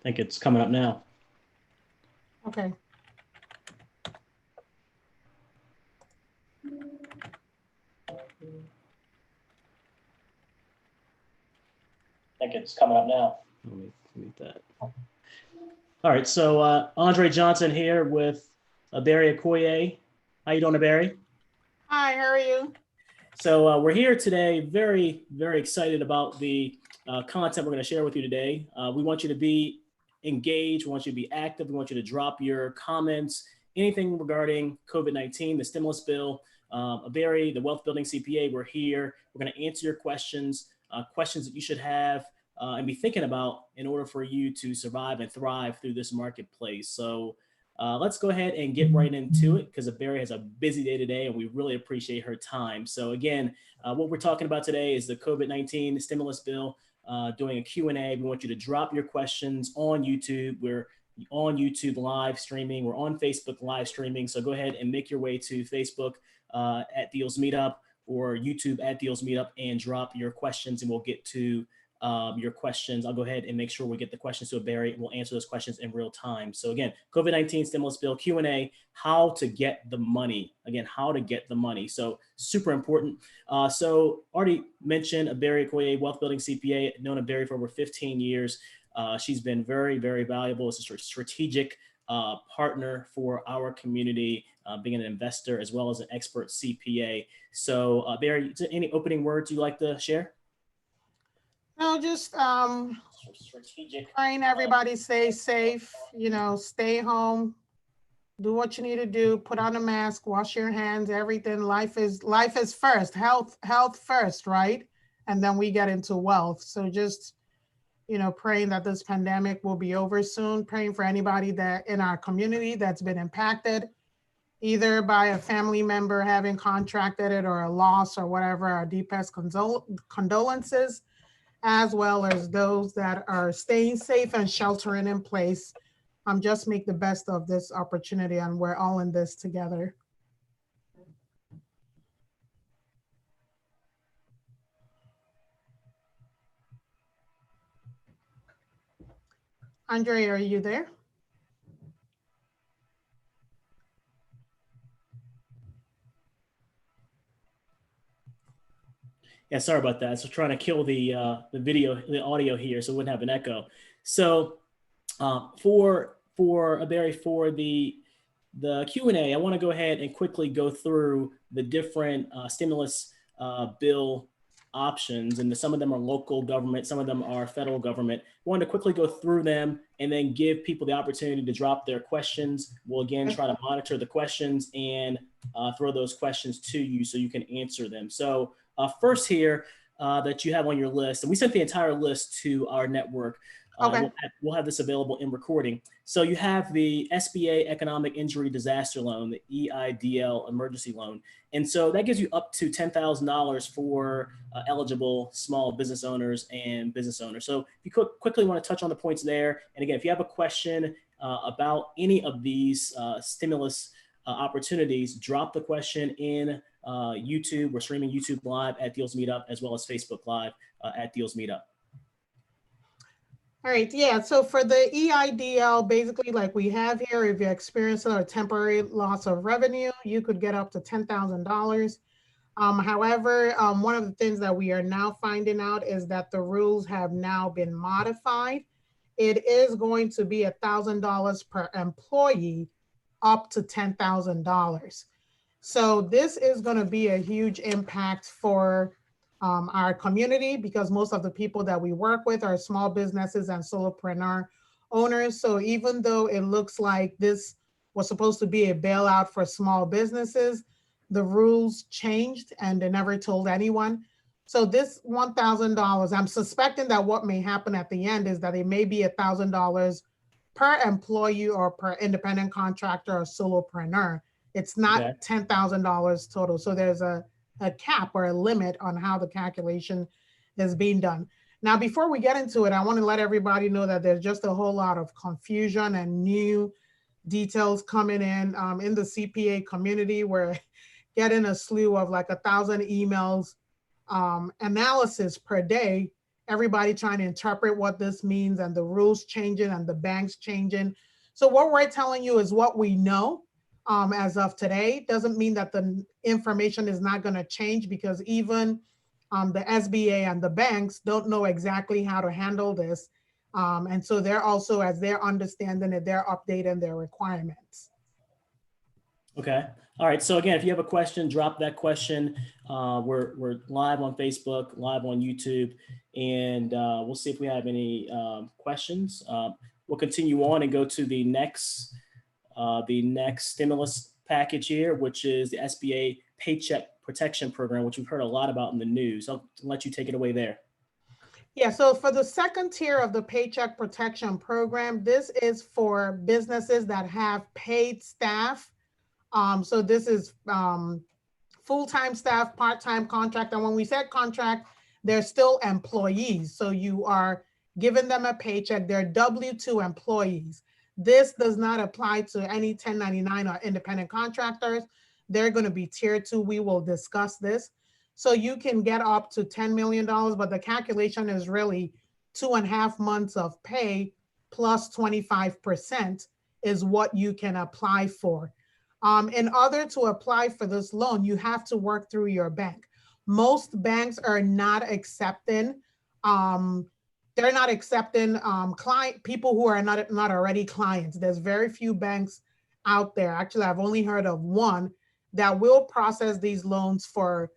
think it's coming up now. Okay. I think it's coming up now. Let me mute that. All right, so Andre Johnson here with Barry Okoye. How you doing, Barry? Hi, how are you? So we're here today, very, very excited about the content we're going to share with you today. We want you to be engaged. We want you to be active. We want you to drop your comments, anything regarding COVID-19, the stimulus bill. Barry, the Wealth Building CPA, we're here. We're going to answer your questions, questions that you should have and be thinking about in order for you to survive and thrive through this marketplace. So let's go ahead and get right into it because Barry has a busy day today and we really appreciate her time. So again, what we're talking about today is the COVID-19 stimulus bill, doing a Q&A. We want you to drop your questions on YouTube. We're on YouTube live streaming. We're on Facebook live streaming. So go ahead and make your way to Facebook at Deals Meetup or YouTube at Deals Meetup and drop your questions and we'll get to your questions. I'll go ahead and make sure we get the questions to Barry and we'll answer those questions in real time. So again, COVID-19 stimulus bill, Q&A, how to get the money. Again, how to get the money. So super important. So already mentioned Barry Okoye, Wealth Building CPA, known Barry for over 15 years. She's been very, very valuable as a strategic partner for our community, being an investor as well as an expert CPA. So Barry, is there any opening words you'd like to share? No, just praying everybody stay safe, stay home, do what you need to do, put on a mask, wash your hands, everything. Life is first, health first, right? And then we get into wealth. So just, praying that this pandemic will be over soon, praying for anybody that in our community that's been impacted, either by a family member having contracted it or a loss or whatever, our deepest condolences, as well as those that are staying safe and sheltering in place. Just make the best of this opportunity and we're all in this together. Andre, are you there? Yeah, sorry about that. So trying to kill the audio here, so it wouldn't have an echo. So for Barry, for the Q&A, I want to go ahead and quickly go through the different stimulus bill options, and some of them are local government, some of them are federal government. I wanted to quickly go through them and then give people the opportunity to drop their questions. We'll again try to monitor the questions and throw those questions to you so you can answer them. So first here that you have on your list, and we sent the entire list to our network. Okay. We'll have this available in recording. So you have the SBA Economic Injury Disaster Loan, the EIDL emergency loan. And so that gives you up to $10,000 for eligible small business owners and business owners. So if you quickly want to touch on the points there. And again, if you have a question about any of these stimulus opportunities, drop the question in YouTube. We're streaming YouTube live at Deals Meetup as well as Facebook live at Deals Meetup. All right, yeah, so for the EIDL, basically like we have here, if you experience a temporary loss of revenue, you could get up to $10,000. However, one of the things that we are now finding out is that the rules have now been modified. It is going to be $1,000 per employee up to $10,000. So this is going to be a huge impact for our community because most of the people that we work with are small businesses and solopreneur owners. So even though it looks like this was supposed to be a bailout for small businesses, the rules changed and they never told anyone. So this $1,000, I'm suspecting that what may happen at the end is that it may be $1,000 per employee or per independent contractor or solopreneur. It's not $10,000 total. So there's a cap or a limit on how the calculation is being done. Now, before we get into it, I want to let everybody know that there's just a whole lot of confusion and new details coming in the CPA community. We're getting a slew of like 1,000 emails analysis per day everybody trying to interpret what this means and the rules changing and the banks changing. So what we're telling you is what we know as of today. Doesn't mean that the information is not going to change, because even the SBA and the banks don't know exactly how to handle this. And so they're also, as they're understanding it, they're updating their requirements. Okay. All right. So again, if you have a question, drop that question. We're live on Facebook, live on YouTube, and we'll see if we have any questions. We'll continue on and go to the next stimulus package here, which is the SBA Paycheck Protection Program, which we've heard a lot about in the news. I'll let you take it away there. Yeah, so for the second tier of the Paycheck Protection Program, this is for businesses that have paid staff. So this is full-time staff, part-time contract. And when we said contract, they're still employees. So you are giving them a paycheck. They're W-2 employees. This does not apply to any 1099 or independent contractors. They're going to be tier 2. We will discuss this. So you can get up to $10 million, but the calculation is really 2.5 months of pay plus 25% is what you can apply for. In order to apply for this loan, you have to work through your bank. Most banks are not accepting, they're not accepting people who are not already clients. There's very few banks out there. Actually, I've only heard of one that will process these loans for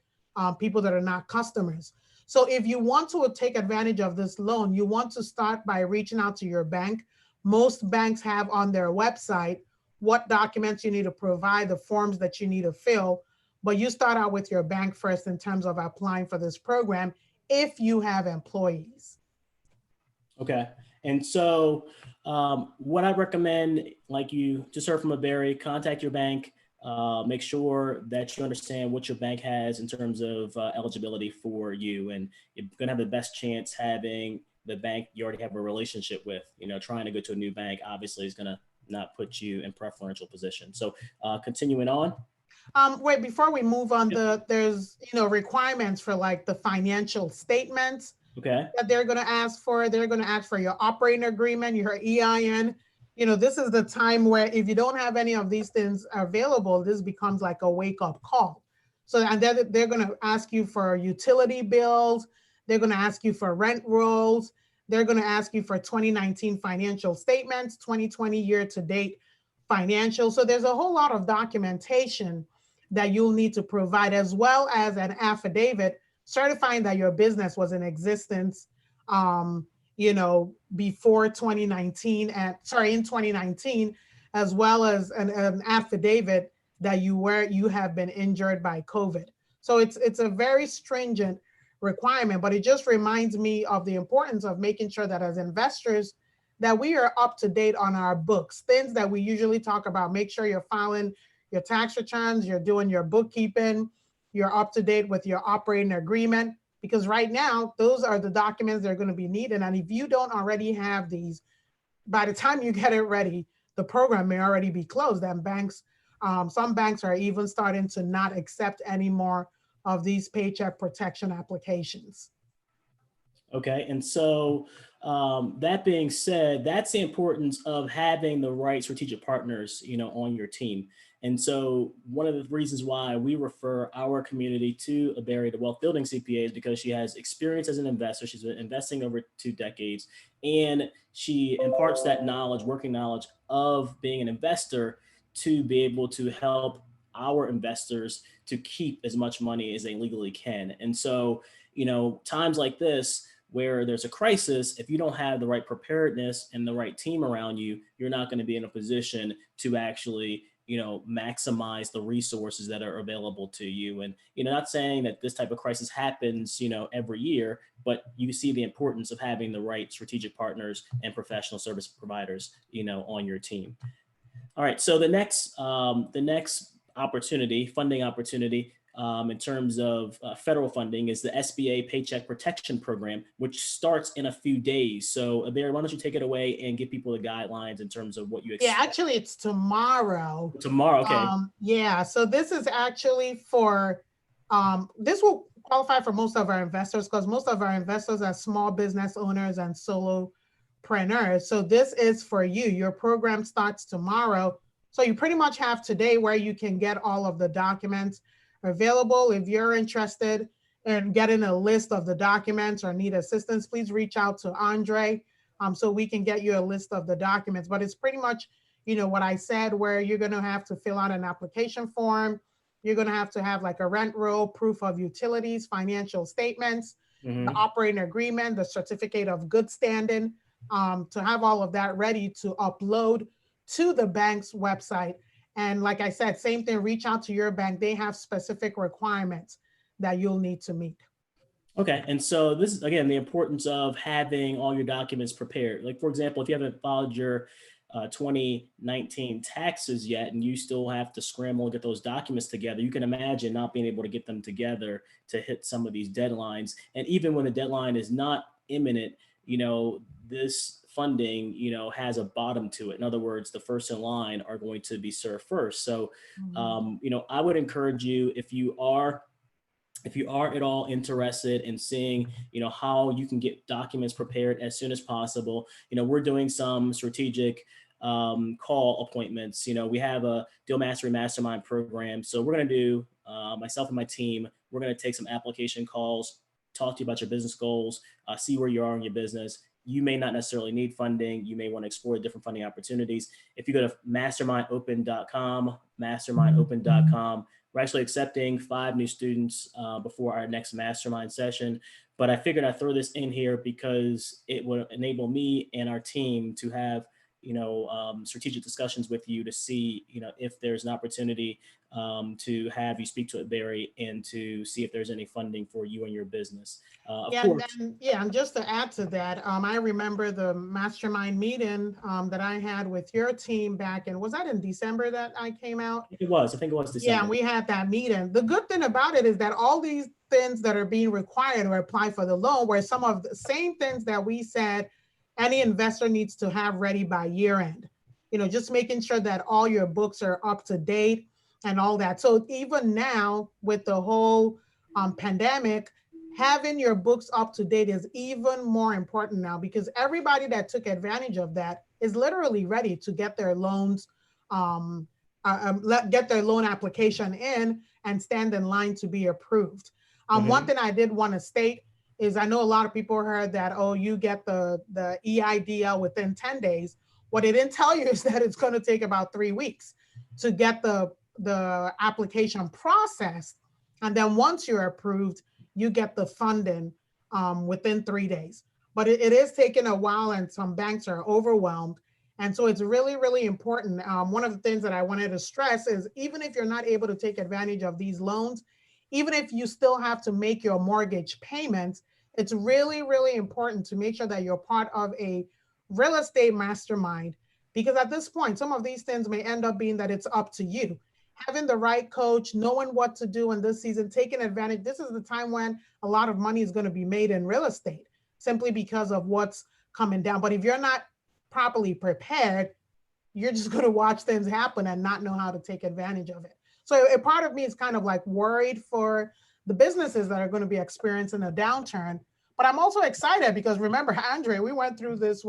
people that are not customers. So if you want to take advantage of this loan, you want to start by reaching out to your bank. Most banks have on their website what documents you need to provide, the forms that you need to fill, but you start out with your bank first in terms of applying for this program if you have employees. Okay. And so what I recommend, like you just heard from Barry, contact your bank, make sure that you understand what your bank has in terms of eligibility for you. And you're going to have the best chance having the bank you already have a relationship with. Trying to go to a new bank obviously is going to not put you in preferential position. So continuing on. Wait, before we move on, there's requirements for like the financial statements. Okay. That they're going to ask for. They're going to ask for your operating agreement, your EIN. This is the time where if you don't have any of these things available, this becomes like a wake-up call. So, and they're going to ask you for utility bills. They're going to ask you for rent rolls. They're going to ask you for 2019 financial statements, 2020 year-to-date financials. So there's a whole lot of documentation that you'll need to provide, as well as an affidavit certifying that your business was in existence, before 2019 in 2019, as well as an affidavit that you have been injured by COVID. So it's a very stringent requirement, but it just reminds me of the importance of making sure that as investors that we are up to date on our books, things that we usually talk about. Make sure you're filing your tax returns, you're doing your bookkeeping, you're up to date with your operating agreement, because right now, those are the documents that are going to be needed. And if you don't already have these, by the time you get it ready, the program may already be closed. And banks, some banks are even starting to not accept any more of these paycheck protection applications. Okay. And so that being said, that's the importance of having the right strategic partners, on your team. And so one of the reasons why we refer our community to Barry, the Wealth Building CPA, is because she has experience as an investor. She's been investing over 2 decades, and she imparts that knowledge, working knowledge of being an investor, to be able to help our investors to keep as much money as they legally can. And so, times like this, where there's a crisis, if you don't have the right preparedness and the right team around you, you're not going to be in a position to actually, maximize the resources that are available to you. And, not saying that this type of crisis happens, every year, but you see the importance of having the right strategic partners and professional service providers, on your team. All right. So the next funding opportunity, in terms of federal funding, is the SBA Paycheck Protection Program, which starts in a few days. So Barry, why don't you take it away and give people the guidelines in terms of what you expect? Yeah, actually it's tomorrow. Tomorrow, okay. Yeah, so this is actually for, this will qualify for most of our investors because most of our investors are small business owners and solopreneurs. So this is for you. Your program starts tomorrow. So you pretty much have today where you can get all of the documents available. If you're interested in getting a list of the documents or need assistance, please reach out to Andre so we can get you a list of the documents. But it's pretty much, what I said, where you're going to have to fill out an application form. You're going to have like a rent roll, proof of utilities, financial statements, the operating agreement, the certificate of good standing, to have all of that ready to upload to the bank's website. And like I said, same thing, reach out to your bank. They have specific requirements that you'll need to meet. Okay. And so this is, again, the importance of having all your documents prepared. Like, for example, if you haven't filed your 2019 taxes yet, and you still have to scramble and get those documents together, you can imagine not being able to get them together to hit some of these deadlines. And even when the deadline is not imminent, this funding, has a bottom to it. In other words, the first in line are going to be served first. So, I would encourage you, if you are at all interested in seeing, how you can get documents prepared as soon as possible, we're doing some strategic call appointments. We have a Deal Mastery Mastermind program. So we're going to do, myself and my team, we're going to take some application calls, talk to you about your business goals, see where you are in your business. You may not necessarily need funding. You may want to explore different funding opportunities. If you go to mastermindopen.com, we're actually accepting 5 new students before our next mastermind session. But I figured I'd throw this in here because it would enable me and our team to have, strategic discussions with you to see, if there's an opportunity to have you speak to it, Barry, and to see if there's any funding for you and your business. Of course. And just to add to that, I remember the mastermind meeting that I had with your team back in, was that in December that I came out? I think it was December. Yeah, and we had that meeting. The good thing about it is that all these things that are being required to apply for the loan were some of the same things that we said any investor needs to have ready by year end. Just making sure that all your books are up to date and all that. So even now with the whole pandemic, having your books up to date is even more important now, because everybody that took advantage of that is literally ready to get their loans, get their loan application in and stand in line to be approved. One thing I did want to state is I know a lot of people heard that, oh, you get the EIDL within 10 days. What it didn't tell you is that it's going to take about 3 weeks to get the application processed. And then once you're approved, you get the funding within 3 days. But it is taking a while, and some banks are overwhelmed. And so it's really, really important. One of the things that I wanted to stress is, even if you're not able to take advantage of these loans, even if you still have to make your mortgage payments, it's really, really important to make sure that you're part of a real estate mastermind, because at this point, some of these things may end up being that it's up to you. Having the right coach, knowing what to do in this season, taking advantage. This is the time when a lot of money is going to be made in real estate simply because of what's coming down. But if you're not properly prepared, you're just going to watch things happen and not know how to take advantage of it. So a part of me is kind of like worried for the businesses that are going to be experiencing a downturn. But I'm also excited because, remember, Andre, we went through this,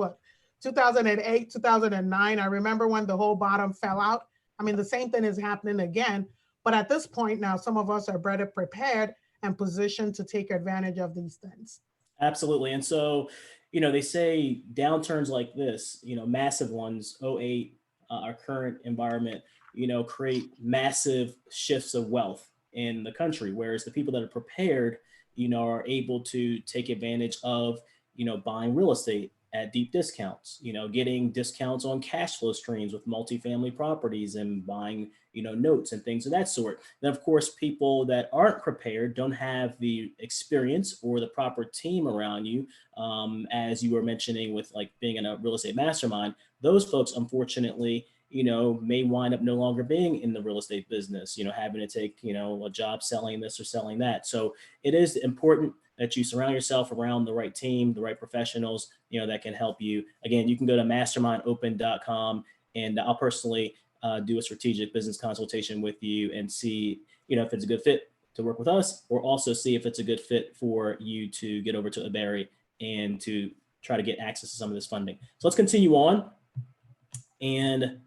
2008, 2009. I remember when the whole bottom fell out. I mean, the same thing is happening again. But at this point now, some of us are better prepared and positioned to take advantage of these things. Absolutely. And so, they say downturns like this, massive ones, 08, our current environment, create massive shifts of wealth in the country. Whereas the people that are prepared, are able to take advantage of, buying real estate at deep discounts, getting discounts on cash flow streams with multifamily properties and buying, notes and things of that sort. Then, of course, people that aren't prepared don't have the experience or the proper team around you. As you were mentioning with like being in a real estate mastermind, those folks, unfortunately, may wind up no longer being in the real estate business, having to take, a job selling this or selling that. So it is important that you surround yourself around the right team, the right professionals, that can help you. Again, you can go to mastermindopen.com, and I'll personally do a strategic business consultation with you and see, if it's a good fit to work with us, or also see if it's a good fit for you to get over to Aberry and to try to get access to some of this funding. So let's continue on. And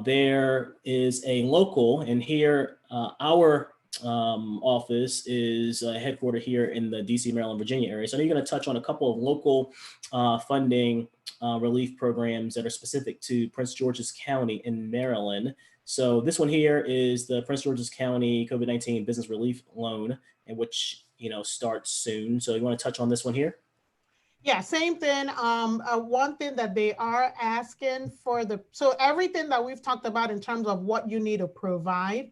there is a local, and here our office is headquartered here in the DC, Maryland, Virginia area. So I'm going to touch on a couple of local funding relief programs that are specific to Prince George's County in Maryland. So this one here is the Prince George's County COVID-19 Business Relief Loan, in which, starts soon. So you want to touch on this one here? Yeah, same thing. One thing that they are asking for so everything that we've talked about in terms of what you need to provide,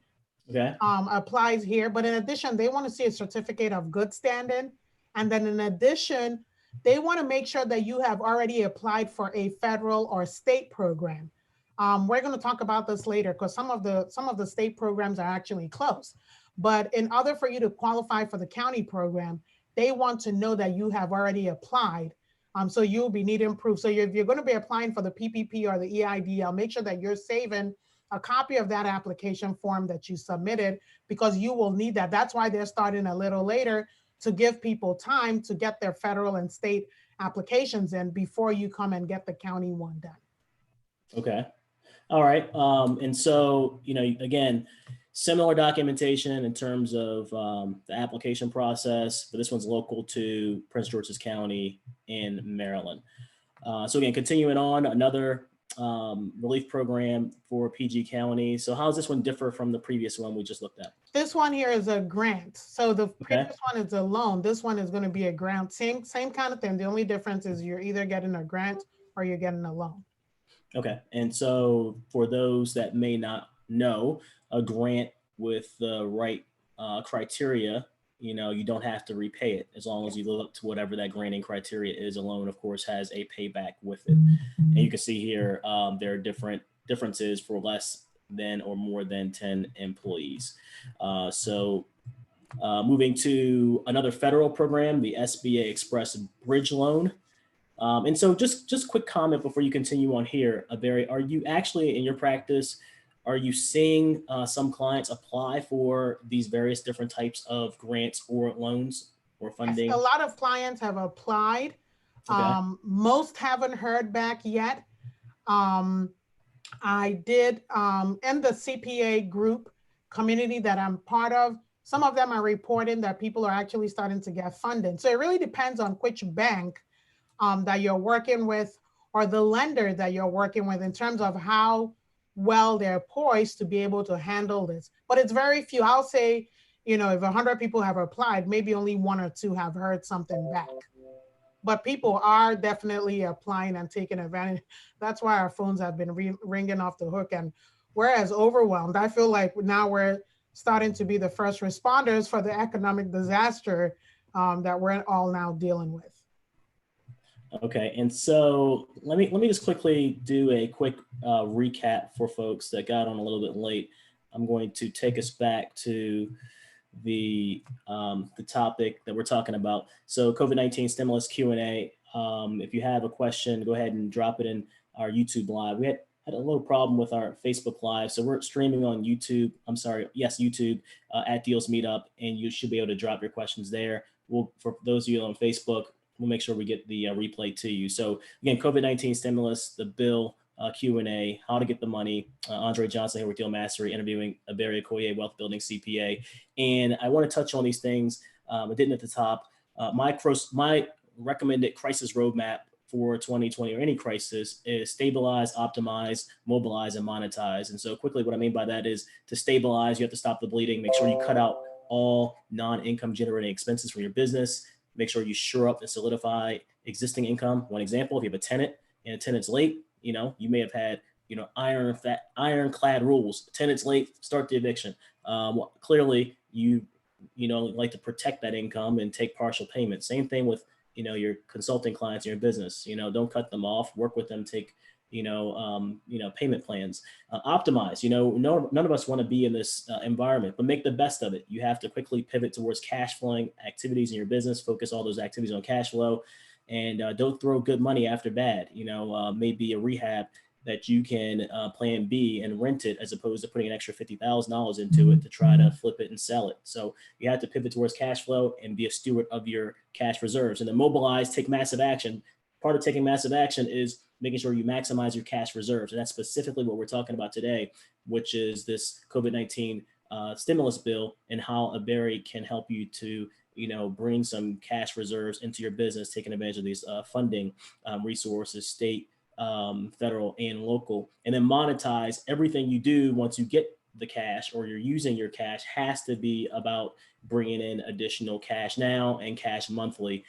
okay, applies here. But in addition, they want to see a certificate of good standing. And then in addition, they want to make sure that you have already applied for a federal or state program. We're going to talk about this later because some of the state programs are actually closed. But in order for you to qualify for the county program, they want to know that you have already applied. So you'll be needing proof. So if you're going to be applying for the PPP or the EIDL, make sure that you're saving a copy of that application form that you submitted, because you will need that. That's why they're starting a little later, to give people time to get their federal and state applications in before you come and get the county one done. Okay. All right. And so, again, similar documentation in terms of the application process, but this one's local to Prince George's County in Maryland. So again, continuing on, another relief program for PG County. So how does this one differ from the previous one we just looked at? This one here is a grant. So the previous one is a loan. This one is going to be a grant. Same kind of thing. The only difference is you're either getting a grant or you're getting a loan. Okay. And so for those that may not know, a grant with the right criteria, you don't have to repay it as long as you live up to whatever that granting criteria is. A loan, of course, has a payback with it. And you can see here, there are different differences for less than or more than 10 employees. So moving to another federal program, the SBA Express Bridge Loan. And so just quick comment before you continue on here, Barry, are you actually in your practice, are you seeing some clients apply for these various different types of grants or loans or funding? Yes, a lot of clients have applied. Okay. Most haven't heard back yet. I did in the CPA group community that I'm part of, some of them are reporting that people are actually starting to get funding. So it really depends on which bank that you're working with, or the lender that you're working with, in terms of how well they're poised to be able to handle this. But it's very few. I'll say, if 100 people have applied, maybe only 1 or 2 have heard something back. But people are definitely applying and taking advantage. That's why our phones have been ringing off the hook, and we're as overwhelmed. I feel like now we're starting to be the first responders for the economic disaster that we're all now dealing with. Okay, and so let me just quickly do a quick recap for folks that got on a little bit late. I'm going to take us back to the topic that we're talking about. So COVID-19 stimulus Q&A. If you have a question, go ahead and drop it in our YouTube live. We had a little problem with our Facebook live, so we're streaming on YouTube. YouTube at Deals Meetup, and you should be able to drop your questions there. For those of you on Facebook, we'll make sure we get the replay to you. So again, COVID-19 stimulus, the bill, Q&A, how to get the money. Andre Johnson here with Deal Mastery, interviewing Barry Okoye, wealth building CPA. And I want to touch on these things. I didn't at the top. My recommended crisis roadmap for 2020 or any crisis is stabilize, optimize, mobilize, and monetize. And so quickly, what I mean by that is to stabilize, you have to stop the bleeding, make sure you cut out all non-income generating expenses from your business. Make sure you shore up and solidify existing income. One example, if you have a tenant and a tenant's late, you may have had, ironclad rules. Tenant's late, start the eviction. Clearly, you like to protect that income and take partial payments. Same thing with, your consulting clients in your business. Don't cut them off. Work with them. Take payment plans. Optimize. None of us want to be in this environment, but make the best of it. You have to quickly pivot towards cash flowing activities in your business. Focus all those activities on cash flow, and don't throw good money after bad. Maybe a rehab that you can plan B and rent it, as opposed to putting an extra $50,000 into it to try to flip it and sell it. So you have to pivot towards cash flow and be a steward of your cash reserves. And then mobilize, take massive action. Part of taking massive action is making sure you maximize your cash reserves. And that's specifically what we're talking about today, which is this COVID-19 stimulus bill, and how a berry can help you to bring some cash reserves into your business, taking advantage of these funding resources, state, federal, and local, and then monetize everything you do. Once you get the cash, or you're using your cash, has to be about bringing in additional cash now and cash monthly,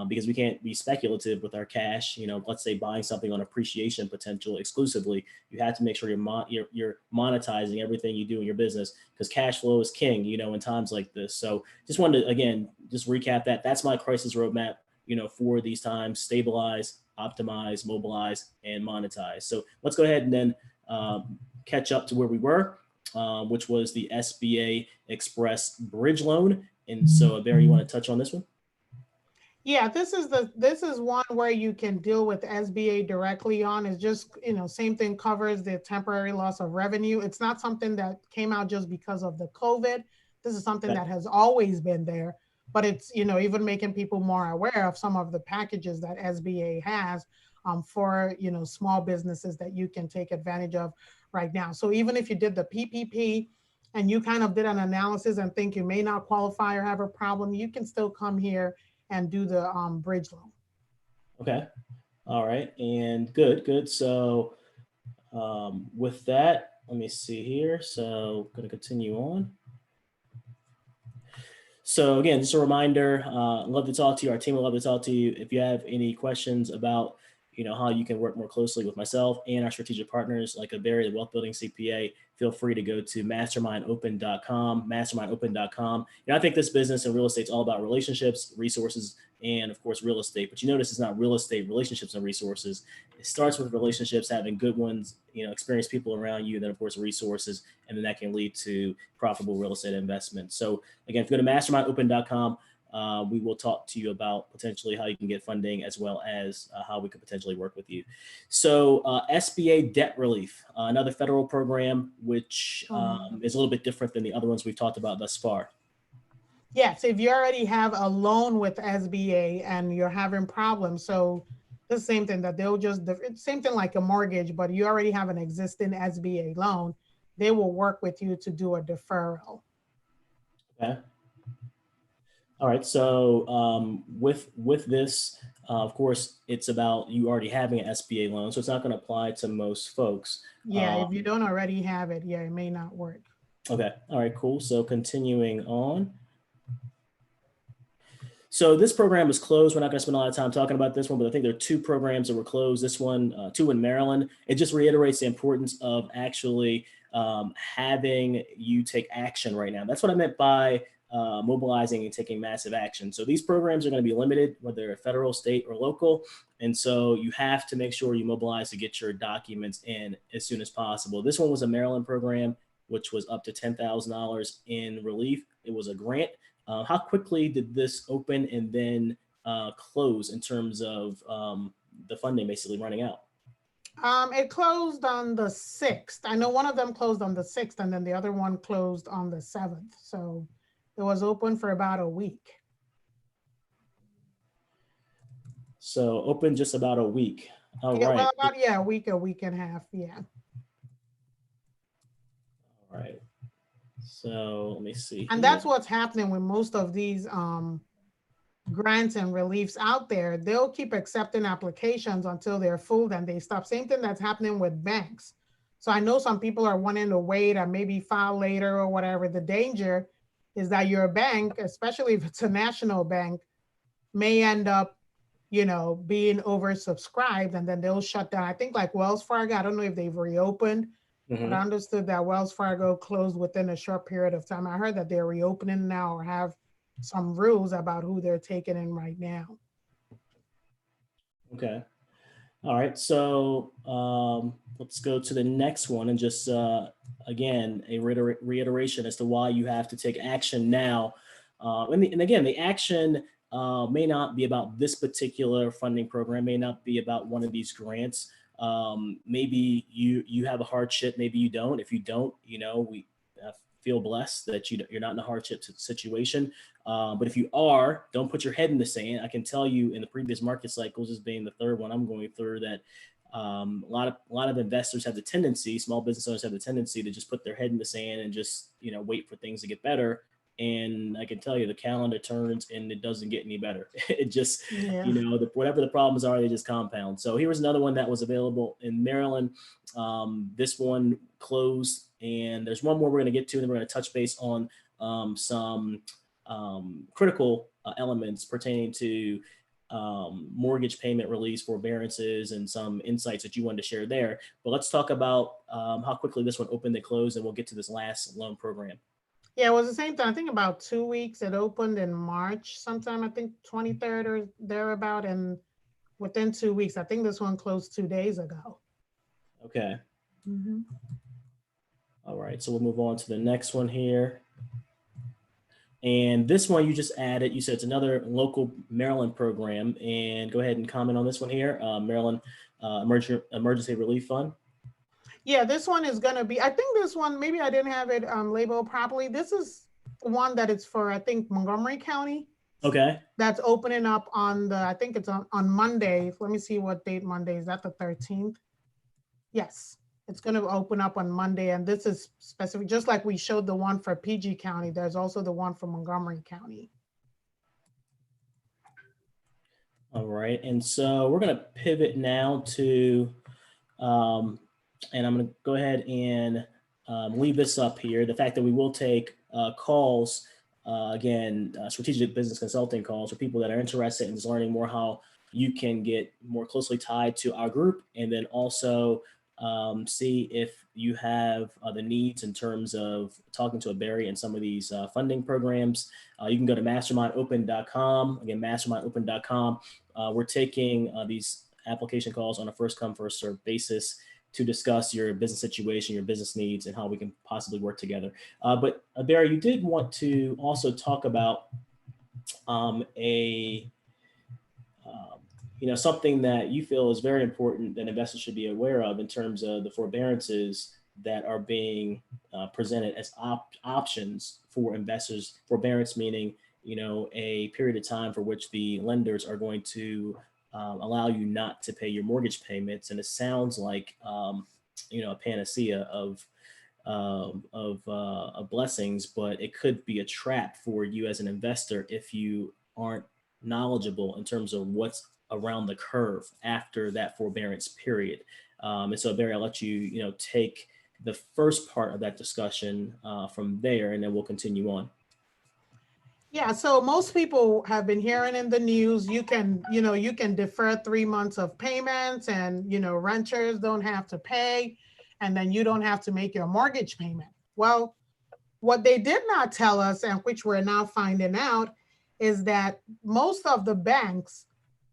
because we can't be speculative with our cash. Let's say buying something on appreciation potential exclusively. You have to make sure you're monetizing everything you do in your business, because cash flow is king, in times like this. So just wanted to, again, just recap that. That's my crisis roadmap, for these times: stabilize, optimize, mobilize, and monetize. So let's go ahead and then catch up to where we were, which was the SBA Express Bridge Loan. And so, Barry, you want to touch on this one? Yeah, this is one where you can deal with SBA directly on. It's just, same thing, covers the temporary loss of revenue. It's not something that came out just because of the COVID. This is something that has always been there, but it's, even making people more aware of some of the packages that SBA has for, small businesses that you can take advantage of right now. So even if you did the PPP and you kind of did an analysis and think you may not qualify or have a problem, you can still come here and do the bridge loan. Okay. All right. And good. So with that, let me see here. So going to continue on. So again, just a reminder, love to talk to you. Our team would love to talk to you. If you have any questions about how you can work more closely with myself and our strategic partners like Barry, the Wealth Building CPA, feel free to go to mastermindopen.com, mastermindopen.com. I think this business and real estate is all about relationships, resources, and of course, real estate. But you notice it's not real estate, relationships, and resources. It starts with relationships, having good ones, experienced people around you, and then of course, resources, and then that can lead to profitable real estate investment. So again, if you go to mastermindopen.com, we will talk to you about potentially how you can get funding, as well as how we could potentially work with you. So SBA Debt Relief, another federal program, which is a little bit different than the other ones we've talked about thus far. Yes, if you already have a loan with SBA and you're having problems, so the same thing, that they'll just, same thing like a mortgage, but you already have an existing SBA loan, they will work with you to do a deferral. Okay. All right. So with this, of course, it's about you already having an SBA loan, so it's not going to apply to most folks. Yeah, if you don't already have it, yeah, it may not work. Okay. All right, cool. So continuing on. So this program is closed. We're not going to spend a lot of time talking about this one, but I think there are two programs that were closed. This one, two in Maryland. It just reiterates the importance of actually having you take action right now. That's what I meant by mobilizing and taking massive action. So these programs are going to be limited, whether they're federal, state, or local. And so you have to make sure you mobilize to get your documents in as soon as possible. This one was a Maryland program, which was up to $10,000 in relief. It was a grant. How quickly did this open and then close in terms of the funding basically running out? It closed on the 6th. I know one of them closed on the 6th, and then the other one closed on the 7th. So it was open for about a week. So open just about a week. All yeah, right. Well, about, a week and a half. Yeah. All right. So let me see. And that's what's happening with most of these grants and reliefs out there. They'll keep accepting applications until they're full, then they stop. Same thing that's happening with banks. So I know some people are wanting to wait or maybe file later or whatever. The danger is that your bank, especially if it's a national bank, may end up, being oversubscribed, and then they'll shut down. I think like Wells Fargo, I don't know if they've reopened, but I understood that Wells Fargo closed within a short period of time. I heard that they're reopening now or have some rules about who they're taking in right now. Okay. All right. So let's go to the next one, and just, again, a reiteration as to why you have to take action now. And again, the action may not be about this particular funding program, may not be about one of these grants. Maybe you have a hardship, maybe you don't. If you don't, we feel blessed that you're not in a hardship situation. But if you are, don't put your head in the sand. I can tell you in the previous market cycles, as being the third one I'm going through, that a lot of investors have the tendency, small business owners have the tendency to just put their head in the sand and just wait for things to get better. And I can tell you, the calendar turns and it doesn't get any better. It just, Yeah. whatever the problems are, they just compound. So here was another one that was available in Maryland. This one closed, and there's one more we're going to get to, and then we're going to touch base on some critical elements pertaining to mortgage payment release, forbearances, and some insights that you wanted to share there. But let's talk about how quickly this one opened and closed, and we'll get to this last loan program. Yeah, it was the same thing. I think about 2 weeks. It opened in March sometime, I think 23rd or thereabout. And within 2 weeks, I think this one closed 2 days ago. Okay. Mm-hmm. All right. So we'll move on to the next one here. And this one you just added, you said it's another local Maryland program. And go ahead and comment on this one here, Maryland Emergency Relief Fund. Yeah, this one is going to be, I think this one, maybe I didn't have it labeled properly. This is one that it's for, I think, Montgomery County. Okay. That's opening up on I think it's on Monday. Let me see what date Monday. Is that the 13th? Yes, it's going to open up on Monday. And this is specific, just like we showed the one for PG County, there's also the one for Montgomery County. All right. And so we're going to pivot now to, and I'm going to go ahead and leave this up here. The fact that we will take calls, strategic business consulting calls for people that are interested in just learning more how you can get more closely tied to our group, and then also see if you have the needs in terms of talking to a Barry and some of these funding programs. You can go to mastermindopen.com. Again, mastermindopen.com. We're taking these application calls on a first come, first served basis to discuss your business situation, your business needs, and how we can possibly work together. But Barry, you did want to also talk about something that you feel is very important that investors should be aware of in terms of the forbearances that are being presented as options for investors. Forbearance meaning, a period of time for which the lenders are going to allow you not to pay your mortgage payments. And it sounds like, a panacea of blessings, but it could be a trap for you as an investor if you aren't knowledgeable in terms of what's around the curve after that forbearance period. And so, Barry, I'll let you, take the first part of that discussion from there, and then we'll continue on. Yeah, so most people have been hearing in the news, you can defer 3 months of payments, and, renters don't have to pay, and then you don't have to make your mortgage payment. Well, what they did not tell us, and which we're now finding out, is that most of the banks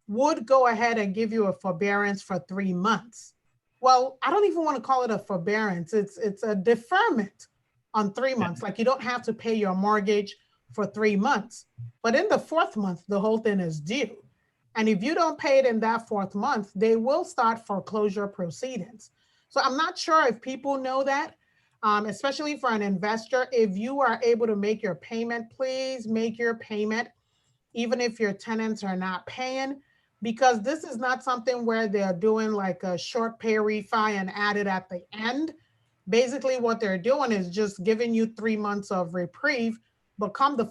would go ahead and give you a forbearance for 3 months. Well, I don't even want to call it a forbearance. It's a deferment on 3 months. Like, you don't have to pay your mortgage for 3 months. But in the fourth month, the whole thing is due. And if you don't pay it in that fourth month, they will start foreclosure proceedings. So I'm not sure if people know that, especially for an investor. If you are able to make your payment, please make your payment, even if your tenants are not paying, because this is not something where they're doing like a short pay refi and add it at the end. Basically, what they're doing is just giving you 3 months of reprieve, but come the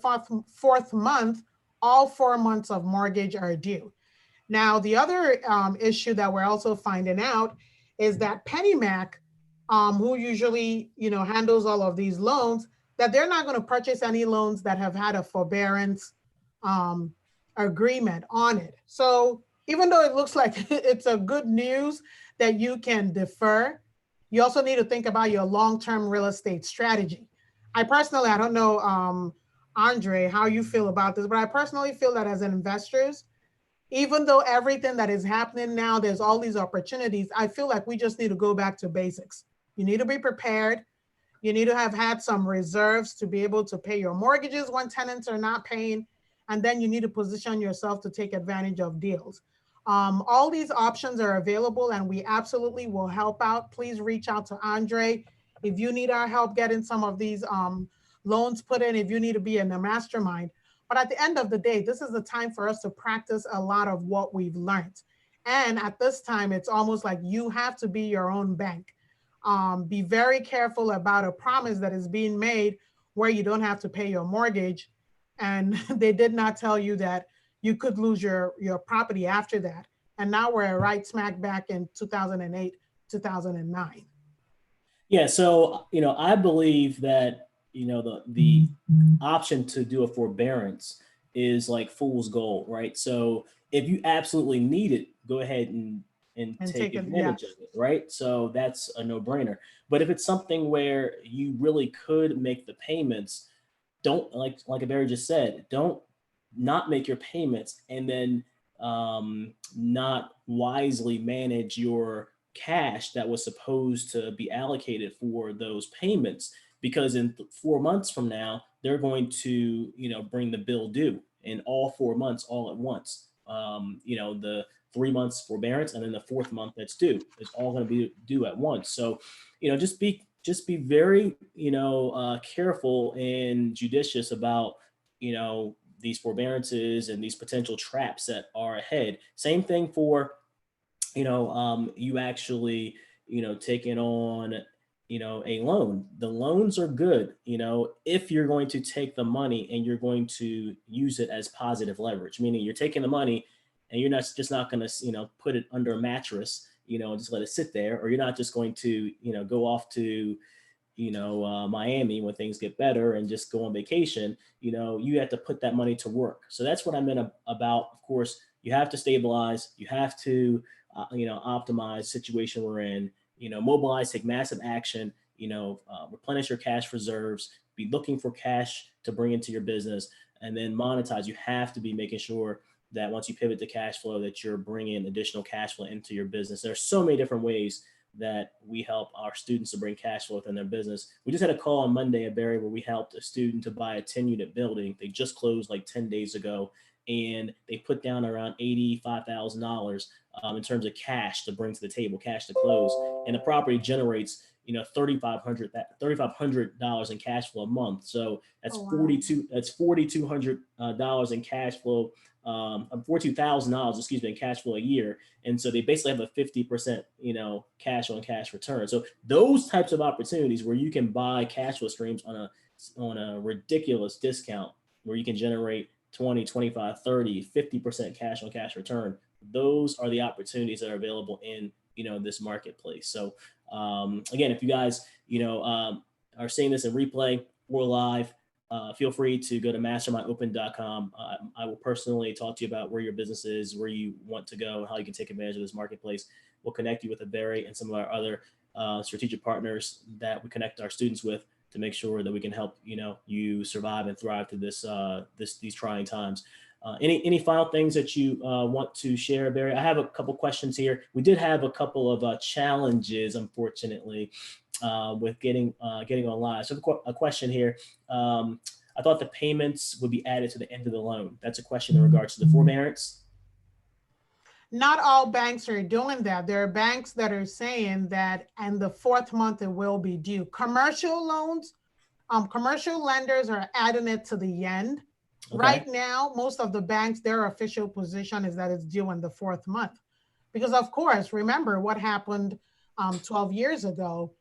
fourth month, all 4 months of mortgage are due. Now, the other issue that we're also finding out is that PennyMac, who usually handles all of these loans, that they're not going to purchase any loans that have had a forbearance agreement on it. So even though it looks like it's a good news that you can defer, you also need to think about your long-term real estate strategy. I don't know, Andre, how you feel about this, but I personally feel that as investors, even though everything that is happening now, there's all these opportunities, I feel like we just need to go back to basics. You need to be prepared. You need to have had some reserves to be able to pay your mortgages when tenants are not paying. And then you need to position yourself to take advantage of deals. All these options are available and we absolutely will help out. Please reach out to Andre if you need our help getting some of these loans put in, if you need to be in a mastermind. But at the end of the day, this is the time for us to practice a lot of what we've learned. And at this time, it's almost like you have to be your own bank. Be very careful about a promise that is being made where you don't have to pay your mortgage. And they did not tell you that you could lose your property after that. And now we're right smack back in 2008, 2009. Yeah, so I believe that the option to do a forbearance is like fool's gold, right? So if you absolutely need it, go ahead and take take it, advantage of it, right? So that's a no-brainer. But if it's something where you really could make the payments, don't like Barry just said, don't not make your payments and then not wisely manage your cash that was supposed to be allocated for those payments, because in 4 months from now they're going to bring the bill due in all 4 months all at once. The 3 months forbearance and then the fourth month that's due is all going to be due at once. So just be very careful and judicious about these forbearances and these potential traps that are ahead. Same thing for you actually taking on a loan. The loans are good if you're going to take the money and you're going to use it as positive leverage, meaning you're taking the money and you're not going to put it under a mattress and just let it sit there, or you're not just going to go off to Miami when things get better and just go on vacation. You have to put that money to work. So that's what I meant about. Of course, you have to stabilize, you have to optimize situation we're in, mobilize, take massive action, replenish your cash reserves, be looking for cash to bring into your business, and then monetize. You have to be making sure that once you pivot to cash flow, that you're bringing additional cash flow into your business. There's so many different ways that we help our students to bring cash flow within their business. We just had a call on Monday at Barry where we helped a student to buy a 10-unit building. They just closed like 10 days ago, and they put down around $85,000 in terms of cash to bring to the table, cash to close. And the property generates $3,500 in cash flow a month. So that's $4,200 in cash flow, $42,000, excuse me, in cash flow a year. And so they basically have a 50%, cash on cash return. So those types of opportunities where you can buy cash flow streams on a ridiculous discount, where you can generate 20, 25, 30, 50% cash on cash return. Those are the opportunities that are available in, this marketplace. So again, if you guys, are seeing this in replay or live, feel free to go to mastermindopen.com. I will personally talk to you about where your business is, where you want to go, and how you can take advantage of this marketplace. We'll connect you with Barry and some of our other strategic partners that we connect our students with to make sure that we can help you survive and thrive through these trying times. Any final things that you want to share, Barry? I have a couple questions here. We did have a couple of challenges, unfortunately, with getting online. So a question here. I thought the payments would be added to the end of the loan. That's a question in regards to the forbearance. Not all banks are doing that. There are banks that are saying that in the fourth month it will be due. Commercial loans, commercial lenders are adding it to the end. Okay. Right now, most of the banks, their official position is that it's due in the fourth month. Because of course, remember what happened 12 years ago.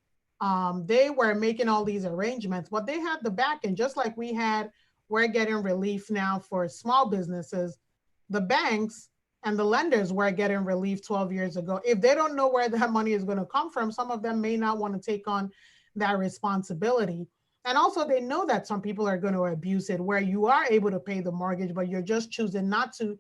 They were making all these arrangements, but they had the back end, just like we're getting relief now for small businesses. The banks and the lenders were getting relief 12 years ago. If they don't know where that money is going to come from, some of them may not want to take on that responsibility. And also they know that some people are going to abuse it, where you are able to pay the mortgage, but you're just choosing not to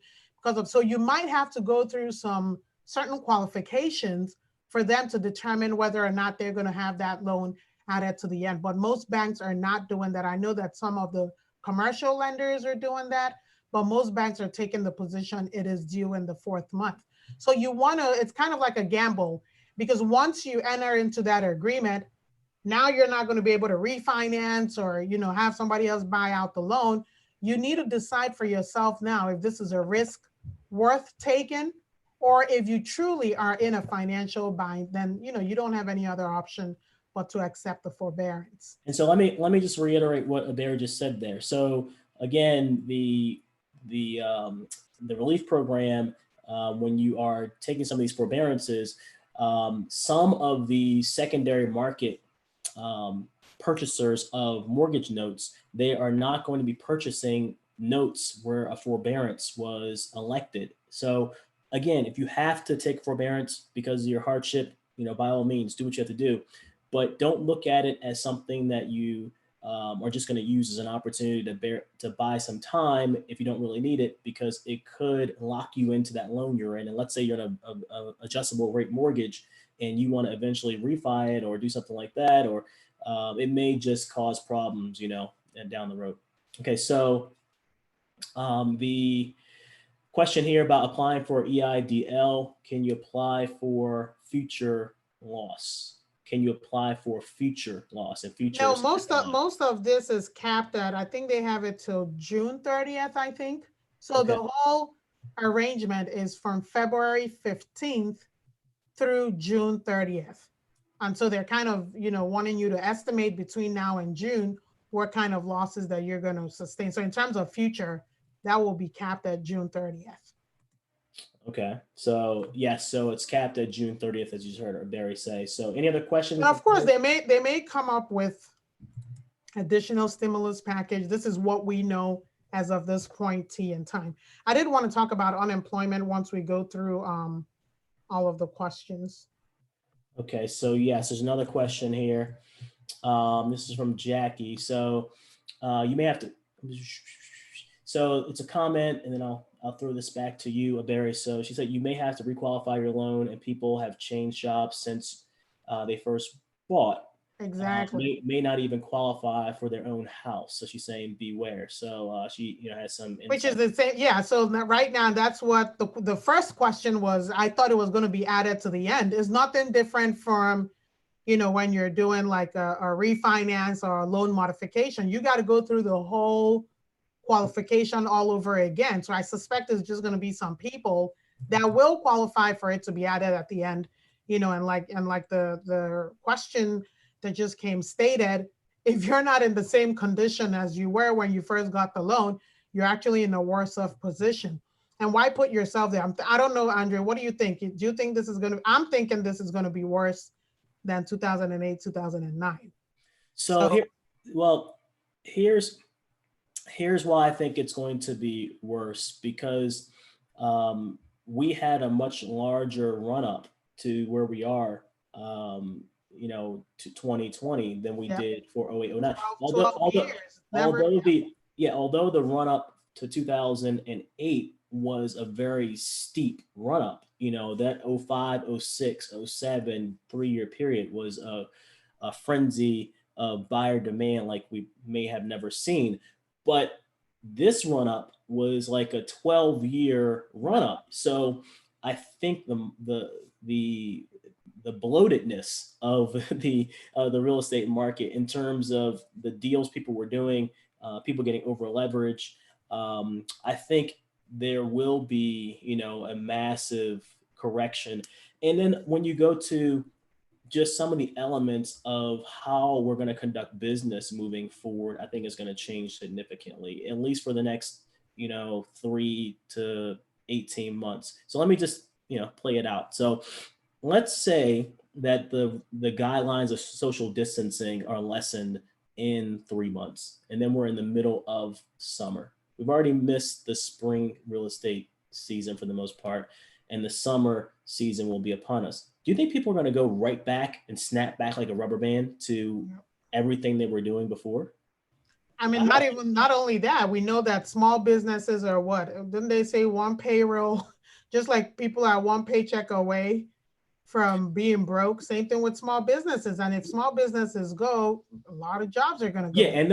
so you might have to go through some certain qualifications for them to determine whether or not they're going to have that loan added to the end. But most banks are not doing that. I know that some of the commercial lenders are doing that, but most banks are taking the position it is due in the fourth month. So it's kind of like a gamble, because once you enter into that agreement, now you're not going to be able to refinance or, have somebody else buy out the loan. You need to decide for yourself now if this is a risk worth taking, or if you truly are in a financial bind, then you don't have any other option but to accept the forbearance. And so let me just reiterate what Adair just said there. So again, the relief program, when you are taking some of these forbearances, some of the secondary market purchasers of mortgage notes, they are not going to be purchasing notes where a forbearance was elected. So again, if you have to take forbearance because of your hardship, by all means, do what you have to do, but don't look at it as something that you are just going to use as an opportunity to buy some time if you don't really need it, because it could lock you into that loan you're in. And let's say you're in a adjustable rate mortgage and you want to eventually refi it or do something like that, or it may just cause problems, down the road. Okay, so the question here about applying for EIDL, can you apply for future loss? Can you apply for future loss and future? No, most of this is capped at, I think they have it till June 30th, I think. So Okay. the whole arrangement is from February 15th through June 30th. And so they're kind of, wanting you to estimate between now and June what kind of losses that you're going to sustain. So in terms of future, that will be capped at June 30th. Okay. So yes, so it's capped at June 30th, as you heard Barry say. So any other questions? But of course, they may come up with additional stimulus package. This is what we know as of this point in time. I did want to talk about unemployment once we go through all of the questions. Okay, so yes, there's another question here. This is from Jackie. So you may have to. So it's a comment, and then I'll throw this back to you, Barry. So she said you may have to requalify your loan, and people have changed jobs since they first bought. Exactly. May not even qualify for their own house. So she's saying beware. So she has some insight. Which is the same. Yeah. So right now, that's what the first question was. I thought it was going to be added to the end. It's nothing different from, when you're doing like a refinance or a loan modification. You got to go through the whole qualification all over again. So I suspect there's just going to be some people that will qualify for it to be added at the end, and like the question that just came stated, if you're not in the same condition as you were when you first got the loan, you're actually in a worse off position. And why put yourself there? I don't know, Andrea, what do you think? Do you think this is going to, I'm thinking this is going to be worse than 2008, 2009. So here's why I think it's going to be worse, because we had a much larger run up to where we are, to 2020 than we did for 08, 09. Although the run up to 2008 was a very steep run up, that 05, 06, 07 3-year period was a frenzy of buyer demand like we may have never seen. But this run up was like a 12-year run up. So I think the bloatedness of the real estate market in terms of the deals people were doing, people getting over leverage, I think there will be, a massive correction. And then when you go to just some of the elements of how we're going to conduct business moving forward, I think is going to change significantly, at least for the next, 3 to 18 months. So let me just, play it out. So let's say that the guidelines of social distancing are lessened in 3 months, and then we're in the middle of summer. We've already missed the spring real estate season for the most part, and the summer season will be upon us. Do you think people are going to go right back and snap back like a rubber band to everything they were doing before? I mean, not only that, we know that small businesses are what? Didn't they say one payroll, just like people are one paycheck away from being broke? Same thing with small businesses. And if small businesses go, a lot of jobs are going to go. Yeah, and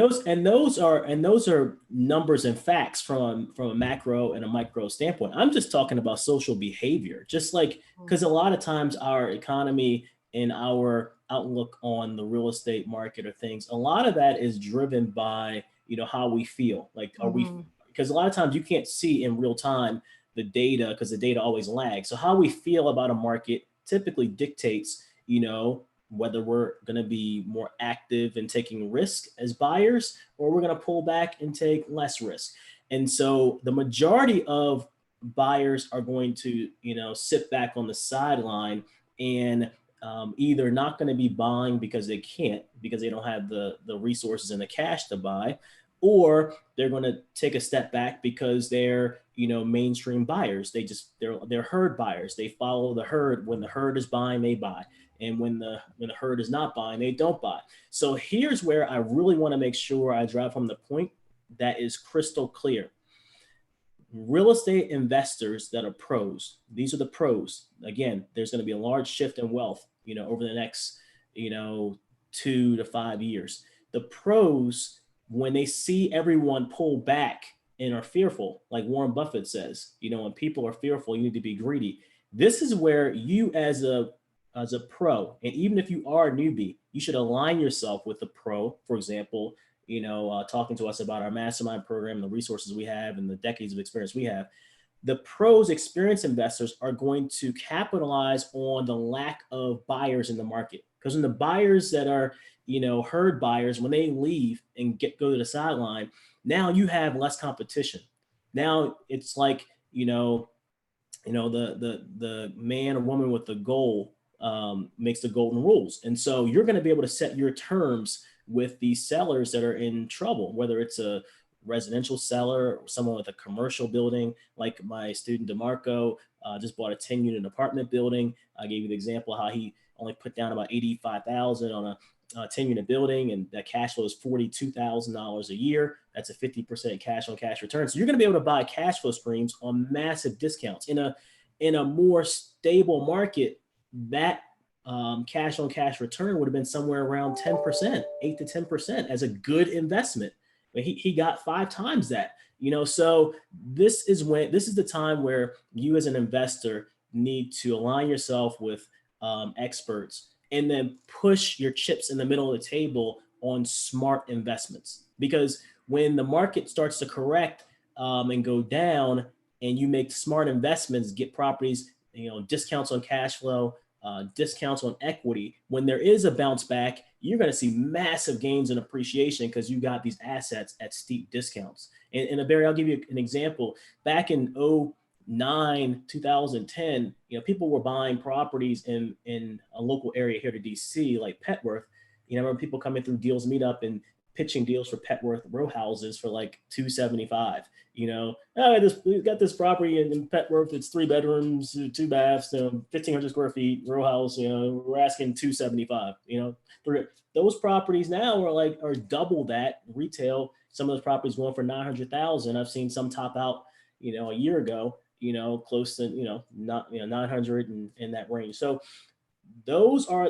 those are numbers and facts from a macro and a micro standpoint. I'm just talking about social behavior, just like, because a lot of times our economy and our outlook on the real estate market or things, a lot of that is driven by, how we feel. Like, are we, because a lot of times you can't see in real time the data, because the data always lags. So how we feel about a market typically dictates, whether we're going to be more active in taking risk as buyers, or we're going to pull back and take less risk. And so the majority of buyers are going to, sit back on the sideline and either not going to be buying because they can't, because they don't have the resources and the cash to buy, or they're going to take a step back because they're, mainstream buyers. They're herd buyers. They follow the herd. When the herd is buying, they buy. And when the herd is not buying, they don't buy. So here's where I really want to make sure I drive home the point that is crystal clear. Real estate investors that are pros, these are the pros. Again, there's going to be a large shift in wealth, over the next, 2 to 5 years. The pros, when they see everyone pull back and are fearful, like Warren Buffett says, when people are fearful, you need to be greedy. This is where you as a pro, and even if you are a newbie, you should align yourself with a pro. For example, talking to us about our mastermind program, the resources we have, and the decades of experience we have. The pros, experienced investors, are going to capitalize on the lack of buyers in the market. Because when the buyers that are, herd buyers, when they leave and go to the sideline, now you have less competition. Now it's like, the man or woman with the goal makes the golden rules. And so you're going to be able to set your terms with these sellers that are in trouble, whether it's a residential seller or someone with a commercial building, like my student DeMarco just bought a 10-unit apartment building. I gave you the example how he only put down about $85,000 on a 10-unit building, and that cash flow is $42,000 a year. That's a 50% cash on cash return. So you're going to be able to buy cash flow streams on massive discounts. In a more stable market, that cash on cash return would have been somewhere around 10%, 8 to 10% as a good investment. But he got 5 times that, so this is the time where you as an investor need to align yourself with experts, and then push your chips in the middle of the table on smart investments. Because when the market starts to correct and go down, and you make smart investments, get properties, discounts on cash flow, discounts on equity, when there is a bounce back, you're going to see massive gains in appreciation because you got these assets at steep discounts. And Barry, I'll give you an example. Back in 2010, people were buying properties in a local area here to DC, like Petworth. I remember people coming through Deals Meetup and pitching deals for Petworth row houses for like $275. We got this property in Petworth. It's 3 bedrooms, 2 baths, 1,500 square feet row house. We're asking $275. Those properties now are double that retail. Some of those properties going for $900,000. I've seen some top out, a year ago, close to, 900 and in that range. So those are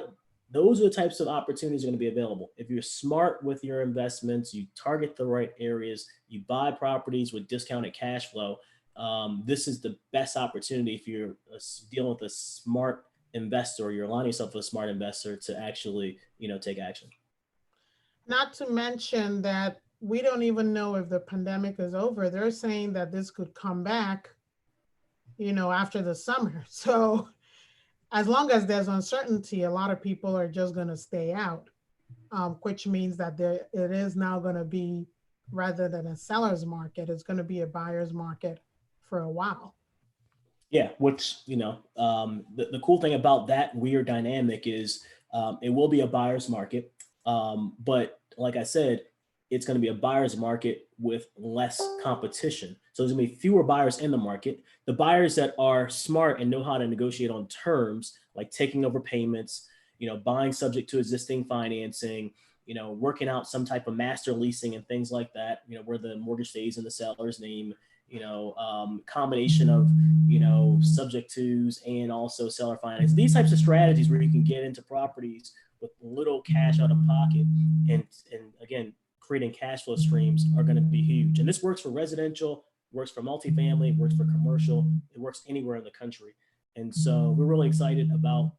the types of opportunities that are going to be available. If you're smart with your investments, you target the right areas, you buy properties with discounted cash flow. This is the best opportunity if you're dealing with a smart investor, or you're aligning yourself with a smart investor to actually, take action. Not to mention that we don't even know if the pandemic is over. They're saying that this could come back, after the summer. So as long as there's uncertainty, a lot of people are just going to stay out, which means that it is now going to be, rather than a seller's market, it's going to be a buyer's market for a while. Yeah, which, the cool thing about that weird dynamic is it will be a buyer's market. But like I said, it's going to be a buyer's market with less competition. So there's going to be fewer buyers in the market. The buyers that are smart and know how to negotiate on terms, like taking over payments, buying subject to existing financing, working out some type of master leasing and things like that, where the mortgage stays in the seller's name, combination of, subject tos and also seller finance. These types of strategies where you can get into properties with little cash out of pocket and again, creating cash flow streams are going to be huge. And this works for residential, works for multifamily, works for commercial, it works anywhere in the country. And so we're really excited about,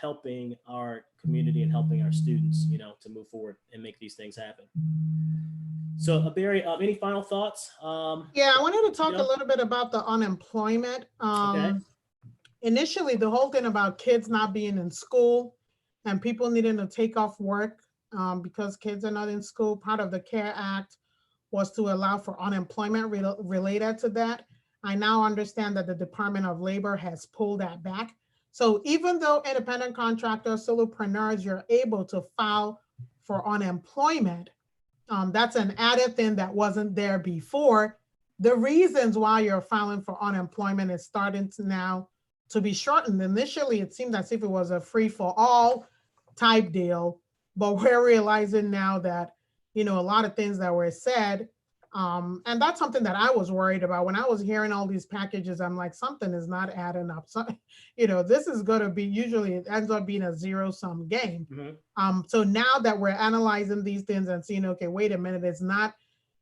helping our community and helping our students, to move forward and make these things happen. So Barry, any final thoughts? Yeah, I wanted to talk know? a little bit about the unemployment. Okay. Initially, the whole thing about kids not being in school and people needing to take off work because kids are not in school, part of the CARE Act was to allow for unemployment related to that. I now understand that the Department of Labor has pulled that back. So even though independent contractors, solopreneurs, you're able to file for unemployment, that's an added thing that wasn't there before. The reasons why you're filing for unemployment is starting to now to be shortened. Initially, it seemed as if it was a free for all type deal, but we're realizing now that, a lot of things that were said, and that's something that I was worried about when I was hearing all these packages. I'm like, something is not adding up. So, this is going to be, usually it ends up being a zero-sum game. Mm-hmm. So now that we're analyzing these things and seeing, okay, wait a minute, it's not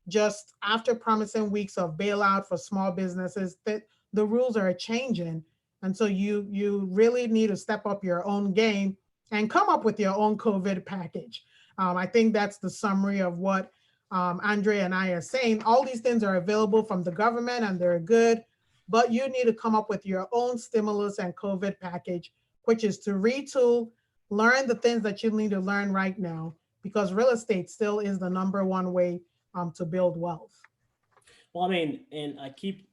just after promising weeks of bailout for small businesses, that the rules are changing. And so you really need to step up your own game and come up with your own COVID package. I think that's the summary of what Andre and I are saying. All these things are available from the government and they're good, but you need to come up with your own stimulus and COVID package, which is to retool, learn the things that you need to learn right now, because real estate still is the number one way to build wealth. Well, I mean, and I keep,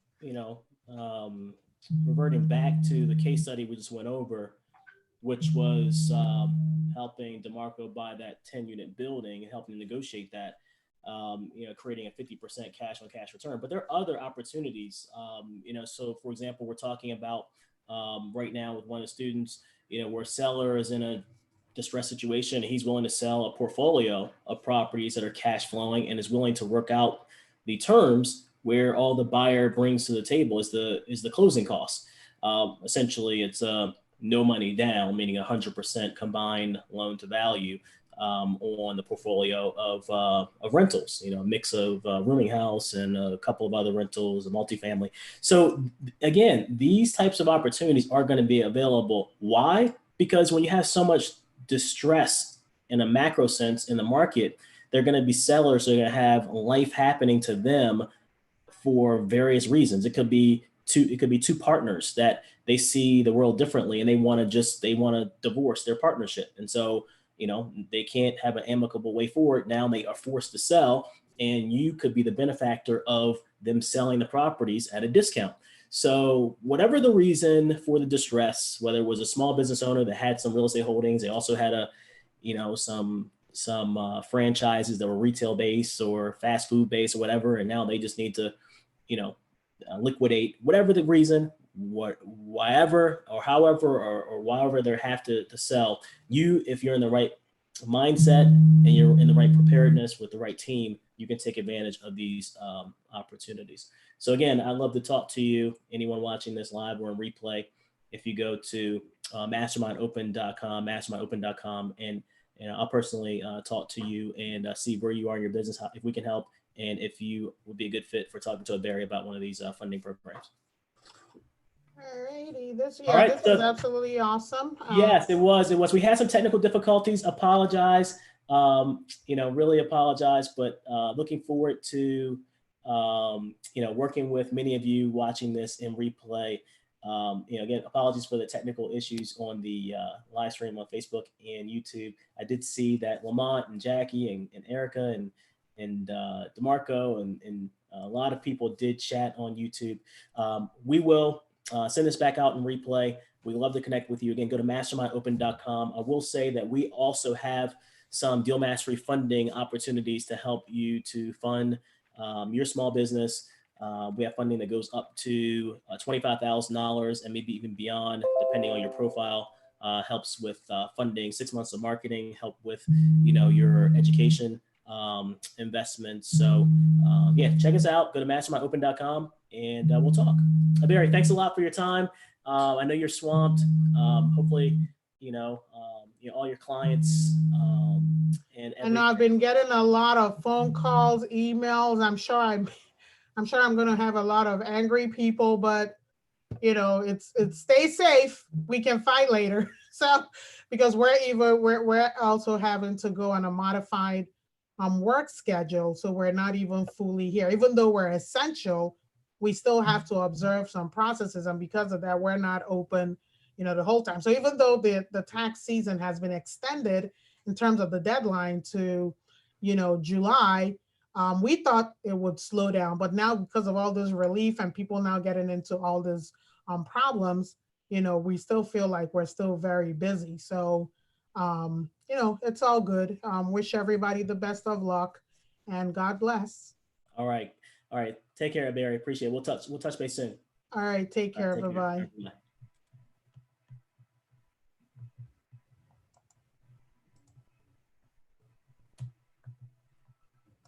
reverting back to the case study we just went over, which was helping DeMarco buy that 10-unit building and helping negotiate that, creating a 50% cash on cash return. But there are other opportunities, so for example, we're talking about right now with one of the students, where a seller is in a distressed situation, he's willing to sell a portfolio of properties that are cash flowing and is willing to work out the terms where all the buyer brings to the table is the closing costs. Essentially, it's no money down, meaning 100% combined loan to value on the portfolio of rentals. A mix of rooming house and a couple of other rentals, a multifamily. So again, these types of opportunities are going to be available. Why? Because when you have so much distress in a macro sense in the market, they're going to be sellers who are going to have life happening to them for various reasons. It could be two partners that they see the world differently and they want to divorce their partnership. And so, they can't have an amicable way forward. Now they are forced to sell, and you could be the benefactor of them selling the properties at a discount. So whatever the reason for the distress, whether it was a small business owner that had some real estate holdings, they also had some franchises that were retail based or fast food based or whatever, and now they just need to, liquidate, whatever the reason, whatever or however or whatever they have to sell. If you're in the right mindset and you're in the right preparedness with the right team, you can take advantage of these opportunities. So again, I'd love to talk to you, anyone watching this live or in replay. If you go to mastermindopen.com, and I'll personally talk to you and see where you are in your business, if we can help, and if you would be a good fit for talking to a Barry about one of these funding programs. All righty, this is absolutely awesome. Yes, it was. We had some technical difficulties. Apologize. Really apologize, but looking forward to working with many of you watching this in replay. Again, apologies for the technical issues on the live stream on Facebook and YouTube. I did see that Lamont and Jackie and Erica and DeMarco and a lot of people did chat on YouTube. We will send this back out in replay. We love to connect with you. Again, go to mastermindopen.com. I will say that we also have some Deal Mastery funding opportunities to help you to fund your small business. We have funding that goes up to $25,000 and maybe even beyond, depending on your profile. Helps with funding 6 months of marketing, help with your education investments. So check us out. Go to mastermindopen.com and we'll talk. Barry, thanks a lot for your time. I know you're swamped. Hopefully, all your clients and I've been getting a lot of phone calls, emails. I'm sure I'm going to have a lot of angry people, but it's stay safe. We can fight later. So because we're also having to go on a modified work schedule. So we're not even fully here. Even though we're essential, we still have to observe some processes. And because of that, we're not open, the whole time. So even though the tax season has been extended in terms of the deadline to, July, we thought it would slow down. But now because of all this relief and people now getting into all these problems, we still feel like we're still very busy. So, it's all good. Wish everybody the best of luck and God bless. All right. All right. Take care, Barry. Appreciate it. We'll touch base soon. All right. Take care. Take care. Bye-bye. Bye.